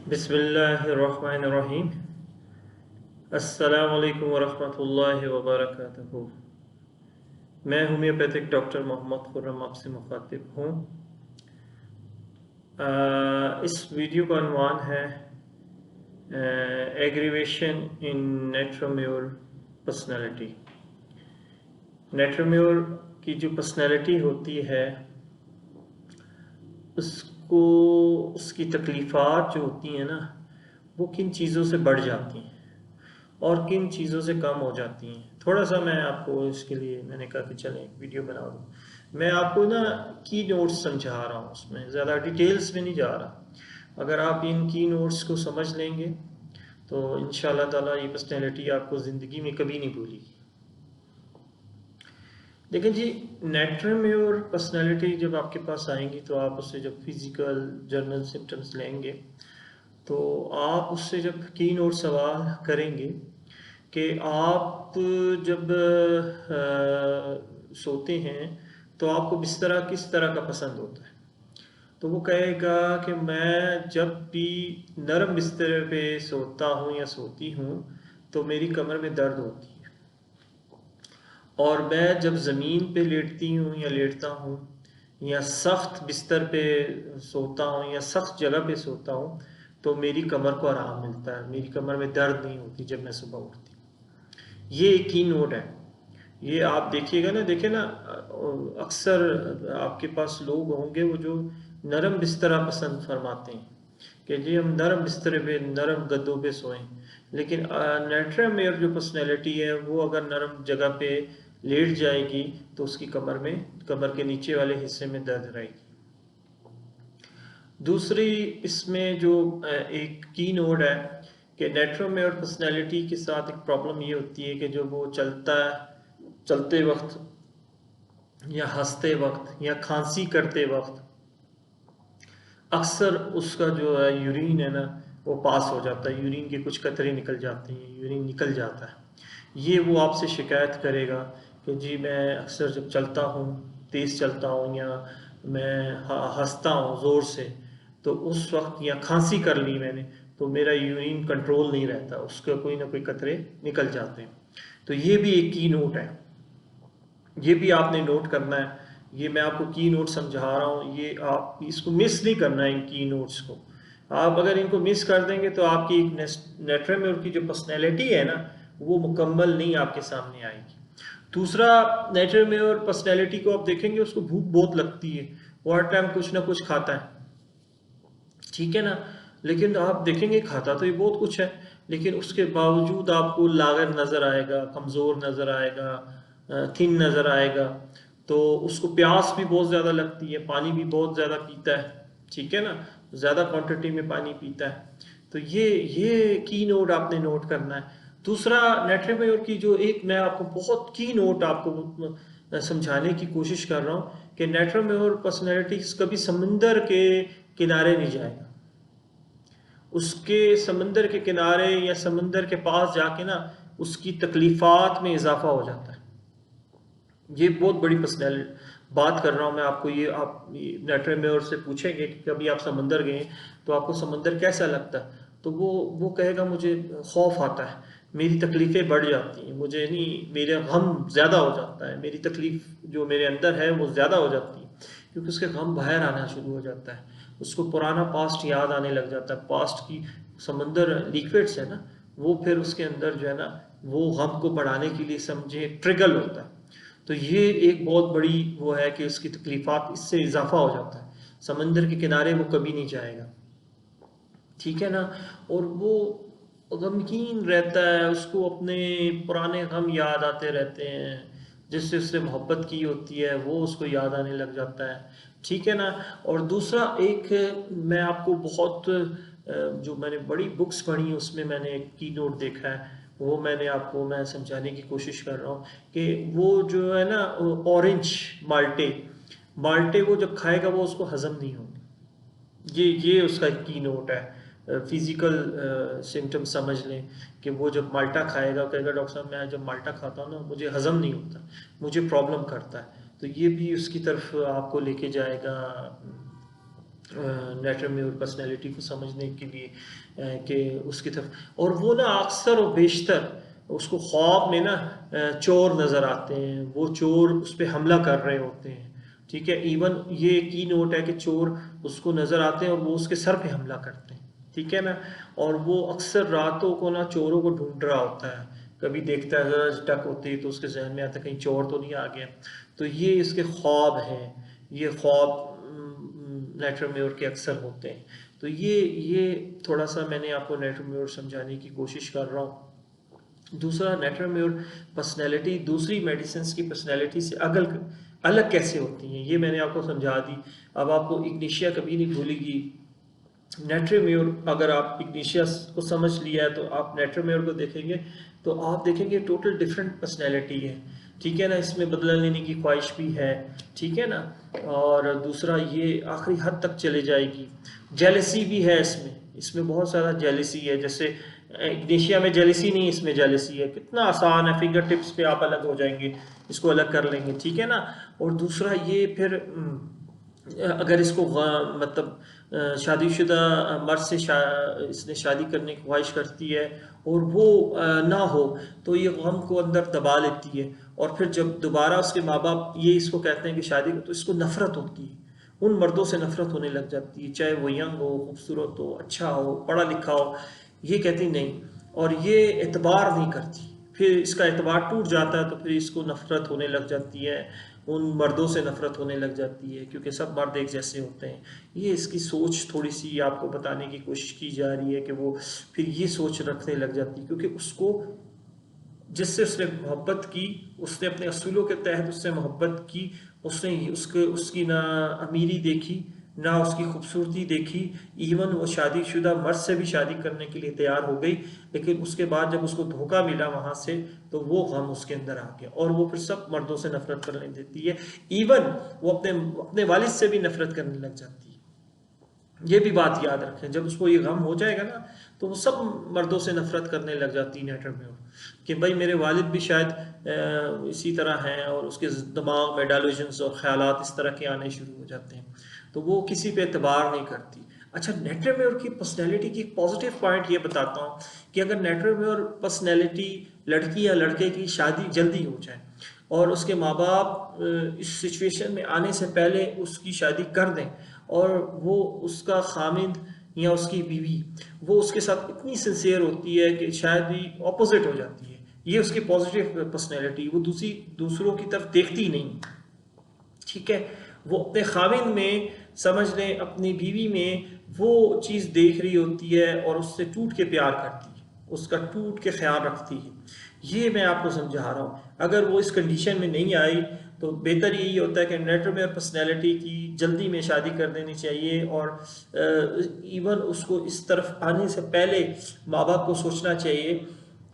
बिस्मिल्लाहिर्रहमानिर्रहीम। अस्सलामु अलैकुम वरहमतुल्लाहि वबरकातुहू। मैं होम्योपैथिक डॉक्टर मोहम्मद खुर्रम आपसे मुखातिब हूँ। इस वीडियो का अनवान है एग्रीवेशन इन नेट्रोम्योर पर्सनैलिटी। नेट्रोम्योर की जो पर्सनैलिटी होती है उसको उसकी तकलीफ़ात जो होती हैं ना, वो किन चीज़ों से बढ़ जाती हैं और किन चीज़ों से कम हो जाती हैं। थोड़ा सा मैं आपको इसके लिए मैंने कहा कि चलें एक वीडियो बना दूँ। मैं आपको ना की नोट्स समझा रहा हूँ, उसमें ज़्यादा डिटेल्स में नहीं जा रहा। अगर आप इन की नोट्स को समझ लेंगे तो इंशाल्लाह ताला ये पर्सनैलिटी आपको ज़िंदगी में कभी नहीं भूलेगी। देखिए जी, नेट्रोम्योर पर्सनैलिटी जब आपके पास आएंगी तो आप उससे जब फिज़िकल जर्नल सिम्टम्स लेंगे तो आप उससे जब की नोट सवाल करेंगे कि आप जब सोते हैं तो आपको बिस्तर किस तरह का पसंद होता है, तो वो कहेगा कि मैं जब भी नरम बिस्तर पे सोता हूँ या सोती हूँ तो मेरी कमर में दर्द होती है, और मैं जब ज़मीन पे लेटती हूँ या लेटता हूँ या सख्त बिस्तर पे सोता हूँ या सख्त जगह पे सोता हूँ तो मेरी कमर को आराम मिलता है, मेरी कमर में दर्द नहीं होती जब मैं सुबह उठती। ये एक की नोट है। ये आप देखिएगा ना, देखिए ना, अक्सर आपके पास लोग होंगे वो जो नरम बिस्तरा पसंद फरमाते हैं कि जी हम नरम बिस्तर पे नरम गद्दों पे सोएं, लेकिन नेट्रोम्योर जो पर्सनैलिटी है वो अगर नरम जगह पे लेट जाएगी तो उसकी कमर के नीचे वाले हिस्से में दर्द रहेगी। दूसरी इसमें जो एक की नोड है कि नेट्रोम्योर पर्सनैलिटी के साथ एक प्रॉब्लम ये होती है कि जो वो चलते वक्त या हंसते वक्त या खांसी करते वक्त अक्सर उसका जो है यूरिन है ना वो पास हो जाता है, यूरिन के कुछ कतरे निकल जाते हैं, यूरिन निकल जाता है। ये वो आपसे शिकायत करेगा कि जी मैं अक्सर जब चलता हूँ, तेज़ चलता हूँ या मैं हंसता हूँ ज़ोर से, तो उस वक्त या खांसी कर ली मैंने तो मेरा यूरिन कंट्रोल नहीं रहता, उसके कोई ना कोई कतरे निकल जाते हैं। तो ये भी एक की नोट है, ये भी आपने नोट करना है। ये मैं आपको की नोट समझा रहा हूँ, ये आप इसको मिस नहीं करना है। इन की नोट्स को आप अगर इनको मिस कर देंगे तो आपकी नेट्रोम्योर की जो पर्सनैलिटी है ना वो मुकम्मल नहीं आपके सामने आएगी। दूसरा, नेट्रोम्योर पर्सनैलिटी को आप देखेंगे उसको भूख बहुत लगती है, वो हर टाइम कुछ ना कुछ खाता है, ठीक है ना। लेकिन आप देखेंगे खाता तो ये बहुत कुछ है, लेकिन उसके बावजूद आपको लागर नज़र आएगा, कमज़ोर नज़र आएगा, थिन नज़र आएगा। तो उसको प्यास भी बहुत ज़्यादा लगती है, पानी भी बहुत ज़्यादा पीता है, ठीक है ना, ज़्यादा क्वांटिटी में पानी पीता है। तो ये की नोट आपने नोट करना है। दूसरा, नेट्रोम्योर की जो एक मैं आपको बहुत की नोट आपको समझाने की कोशिश कर रहा हूँ कि नेट्रोम्योर पर्सनैलिटी कभी समंदर के किनारे नहीं जाएगा। उसके समंदर के किनारे या समंदर के पास जाके ना उसकी तकलीफात में इजाफा हो जाता है। ये बहुत बड़ी पर्सनैलिटी बात कर रहा हूँ मैं आपको। ये आप नेट्रोम्योर से पूछेंगे कि कभी आप समंदर गए तो आपको समंदर कैसा लगता है, तो वो कहेगा मुझे खौफ आता है, मेरी तकलीफ़ें बढ़ जाती हैं, मुझे नहीं, मेरा गम ज़्यादा हो जाता है, मेरी तकलीफ़ जो मेरे अंदर है वो ज़्यादा हो जाती है, क्योंकि उसके गम बाहर आना शुरू हो जाता है, उसको पुराना पास्ट याद आने लग जाता है। पास्ट की समंदर लिक्विड्स है ना, वो फिर उसके अंदर जो है ना वो गम को बढ़ाने के लिए समझे ट्रिगर होता है। तो ये एक बहुत बड़ी वो है कि उसकी तकलीफ़ात इससे इजाफा हो जाता है। समंदर के किनारे वो कभी नहीं जाएगा, ठीक है ना। और वो गमगीन रहता है, उसको अपने पुराने गम याद आते रहते हैं, जिससे उससे मोहब्बत की होती है वो उसको याद आने लग जाता है, ठीक है ना। और दूसरा एक मैं आपको बहुत जो मैंने बड़ी बुक्स पढ़ी उसमें मैंने एक की नोट देखा है, वो मैंने आपको मैं समझाने की कोशिश कर रहा हूँ कि वो जो है ना ऑरेंज माल्टे माल्टे वो जब खाएगा वो उसको हजम नहीं होंगे। ये उसका की नोट है। फिजिकल सिम्टम समझ लें कि वो जब माल्टा खाएगा कहेगा डॉक्टर साहब मैं जब माल्टा खाता हूँ ना मुझे हजम नहीं होता, मुझे प्रॉब्लम करता है। तो ये भी उसकी तरफ आपको लेके जाएगा नेटरम्योर पर्सनैलिटी को समझने के लिए कि उसकी तरफ, और वो ना अक्सर और बेशतर उसको ख्वाब में ना चोर नज़र आते हैं, वो चोर उस पर हमला कर रहे होते हैं। ठीक है, इवन ये की नोट है कि चोर उसको नज़र आते हैं और वो उसके सर पे हमला करते हैं। ठीक है ना, और वो अक्सर रातों को ना चोरों को ढूंढ रहा होता है, कभी देखता है ज़रा टक होती है तो उसके जहन में आता है कहीं चोर तो नहीं आ गया। तो ये इसके ख्वाब हैं, ये ख्वाब नेटरम्योर के अक्सर होते हैं। तो ये थोड़ा सा मैंने आपको नेटरम्योर समझाने की कोशिश कर रहा हूँ। दूसरा, नेटरम्योर पर्सनैलिटी दूसरी मेडिसिन की पर्सनैलिटी से अलग अलग कैसे होती हैं, ये मैंने आपको समझा दी। अब आपको इग्निशिया कभी नहीं भूलेगी। नेट्रीम्योर, अगर आप इग्निशिया को समझ लिया है तो आप नेट्रीम्योर को देखेंगे तो आप देखेंगे टोटल डिफरेंट पर्सनैलिटी है। ठीक है ना, इसमें बदला लेने की ख्वाहिश भी है। ठीक है ना, और दूसरा ये आखिरी हद तक चले जाएगी। जेलसी भी है इसमें, इसमें बहुत ज़्यादा जेलसी है। जैसे इग्निशिया में जेलसी नहीं, इसमें जेलसी है। कितना आसान है, फिंगर टिप्स पे आप अलग हो जाएंगे, इसको अलग कर लेंगे। ठीक है ना, और दूसरा ये फिर अगर इसको मतलब शादीशुदा मर्द से इसने शादी करने की ख्वाहिश करती है और वो ना हो, तो ये गम को अंदर दबा लेती है। और फिर जब दोबारा उसके माँ बाप ये इसको कहते हैं कि शादी, तो इसको नफरत होती है, उन मर्दों से नफरत होने लग जाती है, चाहे वो यंग हो, खूबसूरत हो, अच्छा हो, पढ़ा लिखा हो। ये कहती नहीं, और ये एतबार नहीं करती। फिर इसका एतबार टूट जाता है तो फिर इसको नफरत होने लग जाती है, उन मर्दों से नफरत होने लग जाती है, क्योंकि सब मर्द एक जैसे होते हैं। ये इसकी सोच थोड़ी सी आपको बताने की कोशिश की जा रही है कि वो फिर ये सोच रखने लग जाती है, क्योंकि उसको जिससे उसने मोहब्बत की, उसने अपने असूलों के तहत उससे मोहब्बत की, उसने उसकी ना अमीरी देखी, ना उसकी खूबसूरती देखी। इवन वो शादीशुदा मर्द से भी शादी करने के लिए तैयार हो गई, लेकिन उसके बाद जब उसको धोखा मिला वहाँ से, तो वो गम उसके अंदर आ गया और वो फिर सब मर्दों से नफरत करने देती है। इवन वो अपने अपने वालिद से भी नफरत करने लग जाती है। ये भी बात याद रखें, जब उसको ये गम हो जाएगा ना, तो वो सब मर्दों से नफरत करने लग जाती है नेटरम्योर, कि भाई मेरे वालिद भी शायद इसी तरह हैं, और उसके दिमाग में डायल्यूजन्स और ख्यालात इस तरह के आने शुरू हो जाते हैं, तो वो किसी पे एतबार नहीं करती। अच्छा, नेटरम्योर की पर्सनैलिटी की एक पॉजिटिव पॉइंट ये बताता हूँ कि अगर नेटरम्योर पर्सनैलिटी लड़की या लड़के की शादी जल्दी हो जाए और उसके माँ बाप इस सिचुएशन में आने से पहले उसकी शादी कर दें, और वो उसका खामिद या उसकी बीवी वो उसके साथ इतनी सिंसियर होती है कि शायद ही ऑपोजिट हो जाती है, ये उसकी पॉजिटिव पर्सनैलिटी, वो दूसरों की तरफ देखती नहीं। ठीक है, वो अपने खामिद में, समझ लें अपनी बीवी में, वो चीज़ देख रही होती है और उससे टूट के प्यार करती है, उसका टूट के ख्याल रखती है। ये मैं आपको समझा रहा हूँ। अगर वो इस कंडीशन में नहीं आई तो बेहतर यही होता है कि नेटरम्योर पर्सनैलिटी की जल्दी में शादी कर देनी चाहिए, और इवन उसको इस तरफ आने से पहले माँ बाप को सोचना चाहिए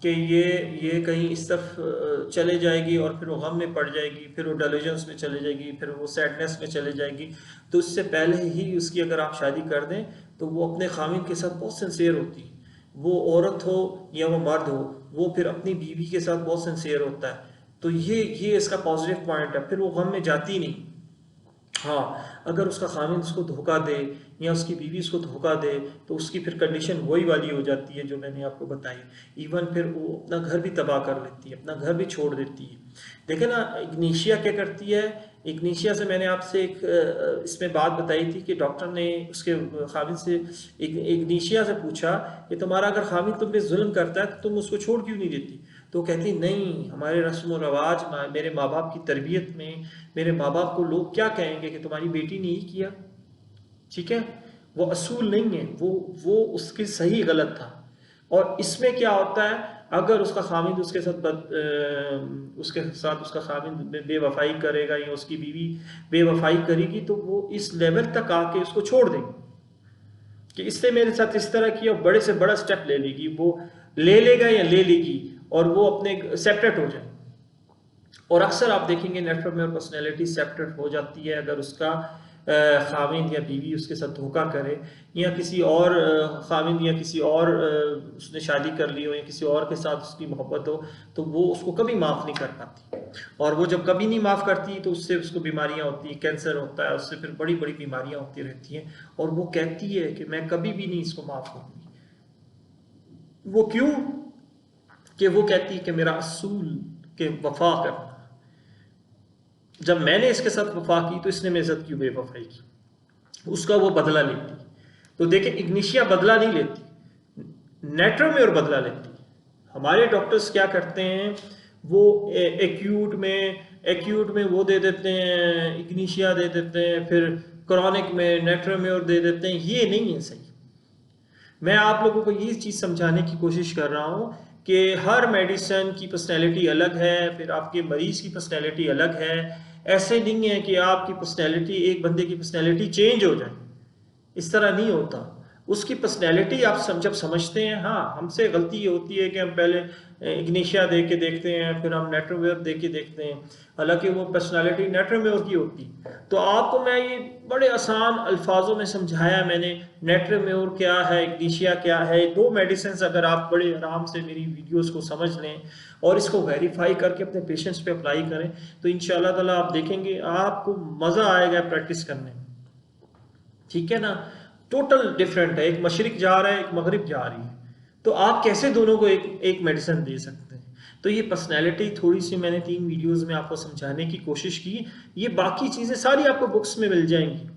कि ये कहीं इस तरफ चले जाएगी और फिर वो गम में पड़ जाएगी, फिर वो डेल्यूजन्स में चले जाएगी, फिर वो सैडनेस में चले जाएगी। तो इससे पहले ही उसकी अगर आप शादी कर दें तो वो अपने खामिद के साथ बहुत सिंसियर होती है, वो औरत हो या वो मर्द हो, वो फिर अपनी बीवी के साथ बहुत सिंसियर होता है। तो ये इसका पॉजिटिव पॉइंट है, फिर वो गम में जाती नहीं। हाँ, अगर उसका खामिद उसको धोखा दे या उसकी बीवी उसको धोखा दे, तो उसकी फिर कंडीशन वही वाली हो जाती है जो मैंने आपको बताई। इवन फिर वो अपना घर भी तबाह कर लेती है, अपना घर भी छोड़ देती है। देखे ना, इग्निशिया क्या करती है। इग्निशिया से मैंने आपसे एक इसमें बात बताई थी कि डॉक्टर ने उसके खामिद से इग्निशिया से पूछा कि तुम्हारा अगर खामिद तुम पे जुल्म करता है तो तुम उसको छोड़ क्यों नहीं देती। तो कहती नहीं, हमारे रस्म और रवाज, मेरे माँ बाप की तरबियत में, मेरे माँ बाप को लोग क्या कहेंगे कि तुम्हारी बेटी ने ही किया। ठीक है, वो असूल नहीं है, वो उसकी सही गलत था। और इसमें क्या होता है, अगर उसका खामिद उसके साथ उसका खामिद बेवफाई करेगा या उसकी बीवी बेवफाई करेगी, तो वो इस लेवल तक आके उसको छोड़ देगी कि इससे मेरे साथ इस तरह किया, बड़े से बड़ा स्टेप ले लेगी, वो ले लेगा या ले लेगी, और वो अपने सेपरेट हो जाए। और अक्सर आप देखेंगे नेटवर्क में पर्सनैलिटी सेपरेट हो जाती है अगर उसका खाविंद या बीवी उसके साथ धोखा करे, या किसी और खाविंद या किसी और उसने शादी कर ली हो या किसी और के साथ उसकी मोहब्बत हो, तो वो उसको कभी माफ़ नहीं कर पाती। और वो जब कभी नहीं माफ़ करती तो उससे उसको बीमारियां होती हैं, कैंसर होता है, उससे फिर बड़ी बड़ी बीमारियां होती रहती हैं। और वो कहती है कि मैं कभी भी नहीं इसको माफ़ करूँगी। वो क्यों? कि वो कहती है कि मेरा असूल के वफा करना, जब मैंने इसके साथ वफा की तो इसने मेरे साथ क्यों बेवफाई की, उसका वो बदला लेती। तो देखिए, इग्निशिया बदला नहीं लेती, नेट्रोम्योर बदला लेती। हमारे डॉक्टर्स क्या करते हैं, वो एक्यूट में वो दे देते हैं, इग्निशिया दे देते हैं, फिर क्रॉनिक में नेट्रोम्योर दे देते हैं। ये नहीं है सही। मैं आप लोगों को ये चीज़ समझाने की कोशिश कर रहा हूँ कि हर मेडिसिन की पर्सनैलिटी अलग है, फिर आपके मरीज़ की पर्सनैलिटी अलग है। ऐसे नहीं है कि आपकी पर्सनैलिटी, एक बंदे की पर्सनैलिटी चेंज हो जाए, इस तरह नहीं होता। उसकी पर्सनैलिटी आप जब समझते हैं, हाँ हमसे गलती ये होती है कि हम पहले इग्निशिया दे के देखते हैं, फिर हम नेट्रोम्योर दे के देखते हैं, हालांकि वो पर्सनैलिटी नेट्रोम्योर की होती। तो आपको मैं ये बड़े आसान अल्फाजों में समझाया मैंने, नेट्रोम्योर क्या है, इग्निशिया क्या है। दो मेडिसिन अगर आप बड़े आराम से मेरी वीडियोस को समझ लें और इसको वेरीफाई करके अपने पेशेंट्स पे अप्लाई करें, तो इंशाल्लाह ताला आप देखेंगे आपको मज़ा आएगा प्रैक्टिस करने में। ठीक है ना? टोटल डिफरेंट है, एक मशरिक जा रहा है, एक मगरिब जा रही है, तो आप कैसे दोनों को एक मेडिसिन दे सकते हैं? तो ये पर्सनैलिटी थोड़ी सी मैंने 3 वीडियोस में आपको समझाने की कोशिश की। ये बाकी चीज़ें सारी आपको बुक्स में मिल जाएंगी।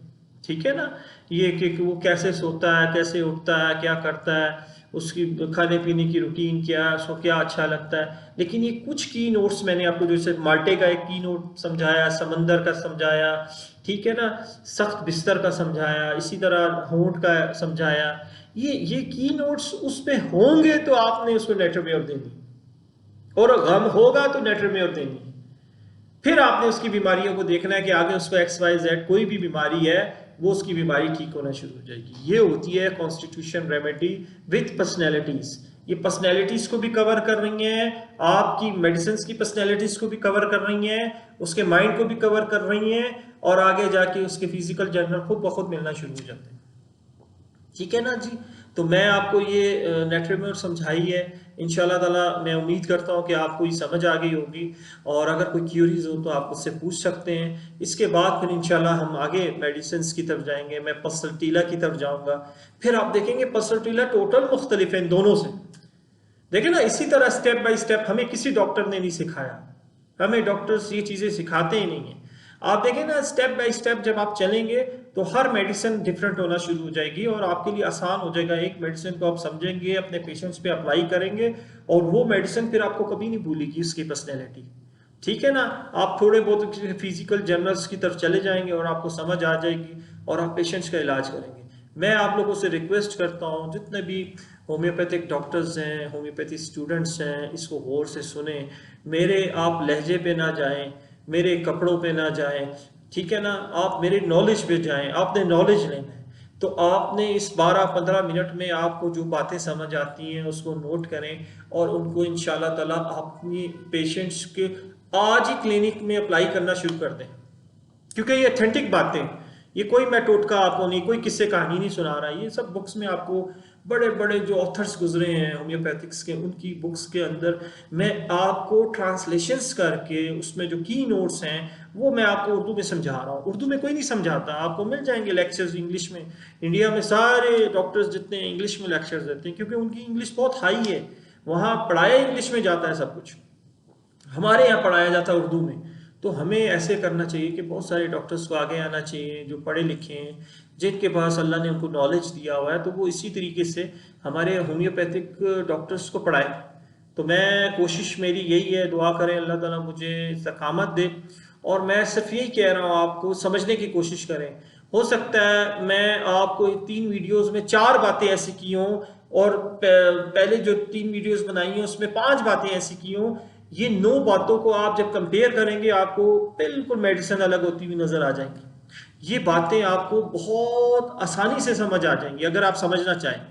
ठीक है ना? ये कि वो कैसे सोता है, कैसे उठता है, क्या करता है, उसकी खाने पीने की रूटीन क्या है, उसको क्या अच्छा लगता है। लेकिन ये कुछ की नोट्स मैंने आपको, जैसे माल्टे का एक की नोट समझाया, समंदर का समझाया, ठीक है ना, सख्त बिस्तर का समझाया, इसी तरह होंठ का समझाया। ये की नोट्स उसमें होंगे तो आपने उसको नेट्रोम्योर देनी, और गम होगा तो नेट्रोम्योर देनी। फिर आपने उसकी बीमारियों को देखना है कि आगे उसको XYZ कोई भी बीमारी है, वो उसकी बीमारी ठीक होना शुरू हो जाएगी। ये होती है कॉन्स्टिट्यूशन रेमेडी विथ पर्सनैलिटीज। ये पर्सनैलिटीज को भी कवर कर रही हैं, आपकी मेडिसिन की पर्सनैलिटीज को भी कवर कर रही हैं, उसके माइंड को भी कवर कर रही हैं, और आगे जाके उसके फिजिकल जर्नल खुद ब खुद मिलना शुरू हो जाते हैं। ठीक है ना जी? तो मैं आपको ये नेट्रोम्योर समझाई है। इंशाल्लाह ताला मैं उम्मीद करता हूँ कि आपको ये समझ आ गई होगी, और अगर कोई क्यूरीज हो तो आप मुझसे पूछ सकते हैं। इसके बाद फिर इंशाल्लाह हम आगे मेडिसिन की तरफ जाएंगे, मैं पसलटीला की तरफ जाऊँगा। फिर आप देखेंगे पसलटीला टोटल मुख्तलिफ है इन दोनों से। देखिए ना, इसी तरह स्टेप बाय स्टेप हमें किसी डॉक्टर ने नहीं सिखाया, हमें डॉक्टर्स ये चीज़ें सिखाते ही नहीं हैं। आप देखें ना, स्टेप बाय स्टेप जब आप चलेंगे तो हर मेडिसिन डिफरेंट होना शुरू हो जाएगी, और आपके लिए आसान हो जाएगा। एक मेडिसिन को आप समझेंगे, अपने पेशेंट्स पे अप्लाई करेंगे, और वो मेडिसिन फिर आपको कभी नहीं भूलेगी उसकी पर्सनैलिटी। ठीक है ना? आप थोड़े बहुत फिजिकल जर्नल्स की तरफ चले जाएंगे और आपको समझ आ जाएगी, और आप पेशेंट्स का इलाज करेंगे। मैं आप लोगों से रिक्वेस्ट करता हूँ, जितने भी होम्योपैथिक डॉक्टर्स हैं, होम्योपैथी स्टूडेंट्स हैं, इसको गौर से सुने। मेरे आप लहजे पे ना जाएं, मेरे कपड़ों पे ना जाएं, ठीक है ना? आप मेरे नॉलेज पे जाएं, आपने नॉलेज लेना है। तो आपने इस 12-15 मिनट में आपको जो बातें समझ आती हैं उसको नोट करें, और उनको इंशाल्लाह ताला अपनी पेशेंट्स के आज ही क्लिनिक में अप्लाई करना शुरू कर दें। क्योंकि ये ऑथेंटिक बातें, ये कोई मैं टोटका आपको नहीं, कोई किस्से कहानी नहीं सुना रहा, ये सब बुक्स में आपको बड़े बड़े जो ऑथर्स गुजरे हैं होम्योपैथिक्स के, उनकी बुक्स के अंदर मैं आपको ट्रांसलेशंस करके उसमें जो की नोट्स हैं वो मैं आपको उर्दू में समझा रहा हूँ। उर्दू में कोई नहीं समझाता, आपको मिल जाएंगे लेक्चर्स इंग्लिश में। इंडिया में सारे डॉक्टर्स जितने इंग्लिश में लेक्चर्स देते हैं, क्योंकि उनकी इंग्लिश बहुत हाई है, वहाँ पढ़ाया इंग्लिश में जाता है सब कुछ, हमारे यहाँ पढ़ाया जाता है उर्दू में। तो हमें ऐसे करना चाहिए कि बहुत सारे डॉक्टर्स को आगे आना चाहिए जो पढ़े लिखे हैं, जिनके पास अल्लाह ने उनको नॉलेज दिया हुआ है, तो वो इसी तरीके से हमारे होम्योपैथिक डॉक्टर्स को पढ़ाए। तो मैं कोशिश मेरी यही है, दुआ करें अल्लाह ताला मुझे इस्तकामत दे, और मैं सिर्फ यही कह रहा हूँ आपको समझने की कोशिश करें। हो सकता है मैं आपको 3 वीडियोस में 4 बातें ऐसी की हों, और पहले जो 3 वीडियोस बनाई हैं उसमें 5 बातें ऐसी की हों। ये 9 बातों को आप जब कंपेयर करेंगे आपको बिल्कुल मेडिसिन अलग होती हुई नजर आ जाएंगी। ये बातें आपको बहुत आसानी से समझ आ जाएंगी अगर आप समझना चाहें।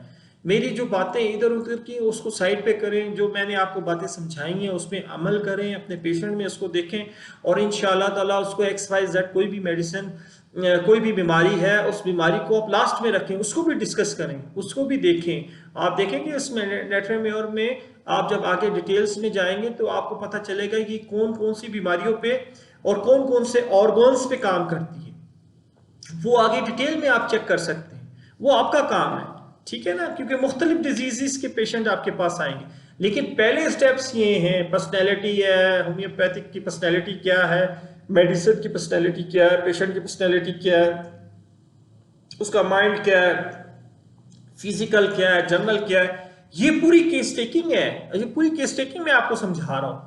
मेरी जो बातें इधर उधर की उसको साइड पे करें, जो मैंने आपको बातें समझाई हैं उसमें अमल करें, अपने पेशेंट में उसको देखें, और इंशाल्लाह ताला उसको XYZ कोई भी मेडिसिन कोई भी बीमारी है, उस बीमारी को आप लास्ट में रखें, उसको भी डिस्कस करें, उसको भी देखें। आप देखेंगे इसमें नेट्रोम्योर में आप जब आगे डिटेल्स में जाएंगे तो आपको पता चलेगा कि कौन कौन सी बीमारियों पे और कौन कौन से ऑर्गन्स पे काम करती है। वो आगे डिटेल में आप चेक कर सकते हैं, वो आपका काम है, ठीक है ना, क्योंकि मुख्तलिफ डिजीजेस के पेशेंट आपके पास आएंगे। लेकिन पहले स्टेप्स ये हैं, पर्सनैलिटी है, होम्योपैथिक की पर्सनैलिटी क्या है, मेडिसिन की पर्सनैलिटी क्या है, पेशेंट की पर्सनैलिटी क्या है, उसका माइंड क्या है, फिजिकल क्या है, जनरल क्या है, ये पूरी केस टेकिंग है। ये पूरी केस टेकिंग मैं आपको समझा रहा हूं।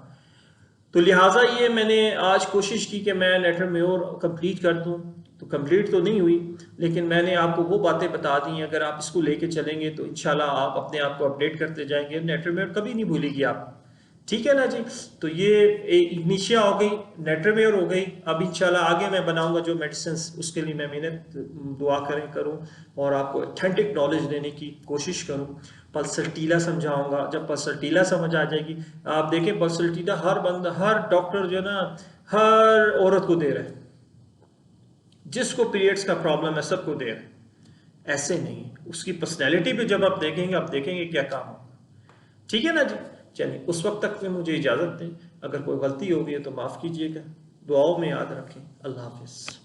तो लिहाजा ये मैंने आज कोशिश की कि मैं नेट्रोम्योर कंप्लीट कर दूं। तो कंप्लीट तो नहीं हुई, लेकिन मैंने आपको वो बातें बता दी। अगर आप इसको लेके चलेंगे तो इंशाल्लाह आप अपने आप को अपडेट करते जाएंगे, नेट्रोम्योर कभी नहीं भूलेगी आप, ठीक है ना जी। तो ये इग्निशिया हो गई, नेट्रोम्योर हो गई। अब इंशाल्लाह आगे मैं बनाऊंगा जो मेडिसिन, उसके लिए मैं मेहनत दुआ करूं और आपको ऑथेंटिक नॉलेज देने की कोशिश करूं। पल्सटीला समझाऊंगा, जब पल्सटीला समझ आ जाएगी, आप देखें पल्सटीला हर बंदा, हर डॉक्टर जो ना हर औरत को दे रहा है, जिसको पीरियड्स का प्रॉब्लम है सबको दे रहा है। ऐसे नहीं, उसकी पर्सनैलिटी पे जब आप देखेंगे, आप देखेंगे क्या काम होगा, ठीक है ना जी। चलिए उस वक्त तक में मुझे इजाज़त दें, अगर कोई गलती हो गई है तो माफ़ कीजिएगा, दुआओं में याद रखें। अल्लाह हाफिज़।